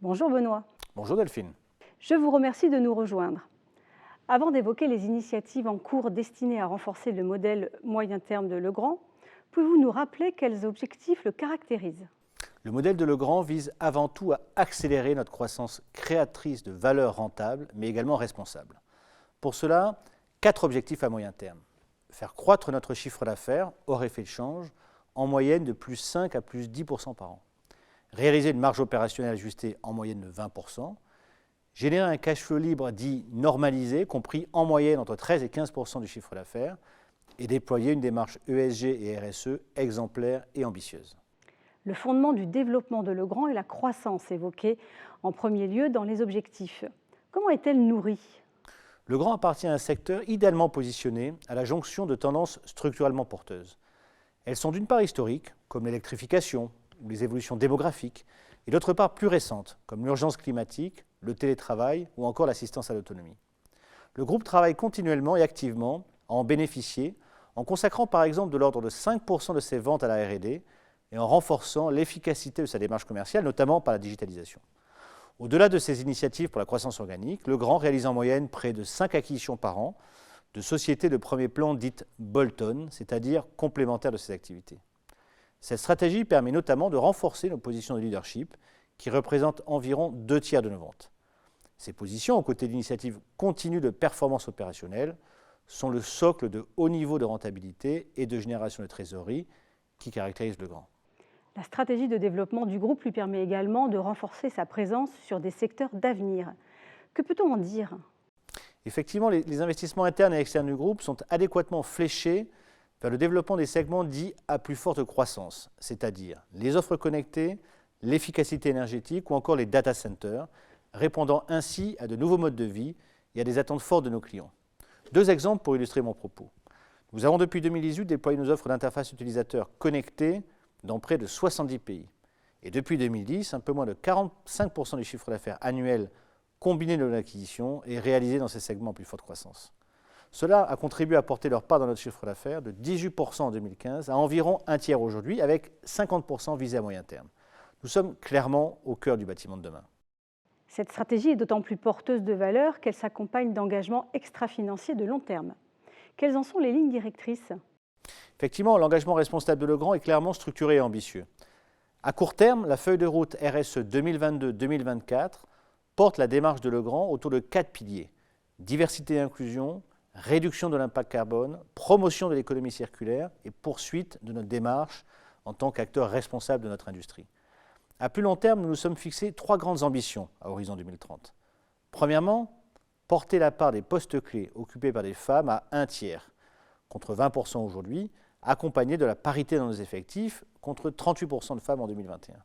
Bonjour Benoît. Bonjour Delphine. Je vous remercie de nous rejoindre. Avant d'évoquer les initiatives en cours destinées à renforcer le modèle moyen terme de Legrand, pouvez-vous nous rappeler quels objectifs le caractérisent? Le modèle de Legrand vise avant tout à accélérer notre croissance créatrice de valeur rentable, mais également responsable. Pour cela, 4 objectifs à moyen terme. Faire croître notre chiffre d'affaires, hors effet de change, en moyenne de plus 5 à plus 10% par an. Réaliser une marge opérationnelle ajustée en moyenne de 20%. Générer un cash flow libre dit normalisé, compris en moyenne entre 13 et 15% du chiffre d'affaires. Et déployer une démarche ESG et RSE exemplaire et ambitieuse. Le fondement du développement de Legrand est la croissance évoquée en premier lieu dans les objectifs. Comment est-elle nourrie? Legrand appartient à un secteur idéalement positionné à la jonction de tendances structurellement porteuses. Elles sont d'une part historiques, comme l'électrification ou les évolutions démographiques, et d'autre part plus récentes, comme l'urgence climatique, le télétravail ou encore l'assistance à l'autonomie. Le groupe travaille continuellement et activement à en bénéficier, en consacrant par exemple de l'ordre de 5% de ses ventes à la R&D et en renforçant l'efficacité de sa démarche commerciale, notamment par la digitalisation. Au-delà de ces initiatives pour la croissance organique, Legrand réalise en moyenne près de 5 acquisitions par an de sociétés de premier plan dites bolt-on, c'est-à-dire complémentaires de ses activités. Cette stratégie permet notamment de renforcer nos positions de leadership, qui représentent environ 2 tiers de nos ventes. Ces positions, aux côtés d'initiatives continues de performance opérationnelle, sont le socle de haut niveau de rentabilité et de génération de trésorerie qui caractérise Legrand. La stratégie de développement du groupe lui permet également de renforcer sa présence sur des secteurs d'avenir. Que peut-on en dire? Effectivement, les investissements internes et externes du groupe sont adéquatement fléchés vers le développement des segments dits à plus forte croissance, c'est-à-dire les offres connectées, l'efficacité énergétique ou encore les data centers, répondant ainsi à de nouveaux modes de vie et à des attentes fortes de nos clients. 2 exemples pour illustrer mon propos. Nous avons depuis 2018 déployé nos offres d'interface utilisateur connectées dans près de 70 pays. Et depuis 2010, un peu moins de 45% du chiffre d'affaires annuel combiné de nos acquisitions est réalisé dans ces segments en plus forte croissance. Cela a contribué à porter leur part dans notre chiffre d'affaires de 18% en 2015 à environ un tiers aujourd'hui, avec 50% visés à moyen terme. Nous sommes clairement au cœur du bâtiment de demain. Cette stratégie est d'autant plus porteuse de valeur qu'elle s'accompagne d'engagements extra-financiers de long terme. Quelles en sont les lignes directrices? Effectivement, l'engagement responsable de Legrand est clairement structuré et ambitieux. À court terme, la feuille de route RSE 2022-2024 porte la démarche de Legrand autour de 4 piliers. Diversité et inclusion, réduction de l'impact carbone, promotion de l'économie circulaire et poursuite de notre démarche en tant qu'acteur responsable de notre industrie. À plus long terme, nous nous sommes fixés 3 grandes ambitions à horizon 2030. Premièrement, porter la part des postes clés occupés par des femmes à 1 tiers, contre 20% aujourd'hui, accompagné de la parité dans nos effectifs, contre 38% de femmes en 2021.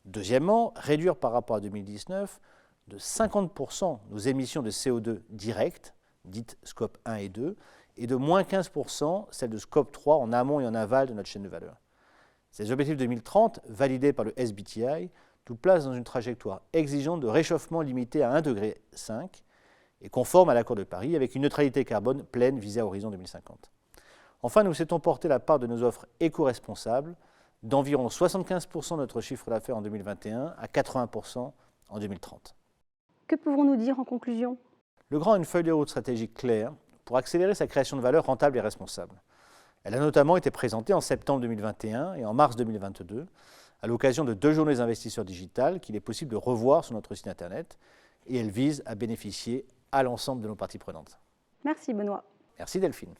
Deuxièmement, réduire par rapport à 2019 de 50% nos émissions de CO2 directes, dites scope 1 et 2, et de moins 15% celles de scope 3 en amont et en aval de notre chaîne de valeur. Ces objectifs 2030, validés par le SBTi, nous placent dans une trajectoire exigeante de réchauffement limité à 1,5 degré et conforme à l'accord de Paris, avec une neutralité carbone pleine visée à horizon 2050. Enfin, nous souhaitons porter la part de nos offres éco-responsables d'environ 75% de notre chiffre d'affaires en 2021 à 80% en 2030. Que pouvons-nous dire en conclusion? Legrand a une feuille de route stratégique claire pour accélérer sa création de valeur rentable et responsable. Elle a notamment été présentée en septembre 2021 et en mars 2022 à l'occasion de 2 journées investisseurs digitales qu'il est possible de revoir sur notre site internet, et elle vise à bénéficier à l'ensemble de nos parties prenantes. Merci Benoît. Merci Delphine.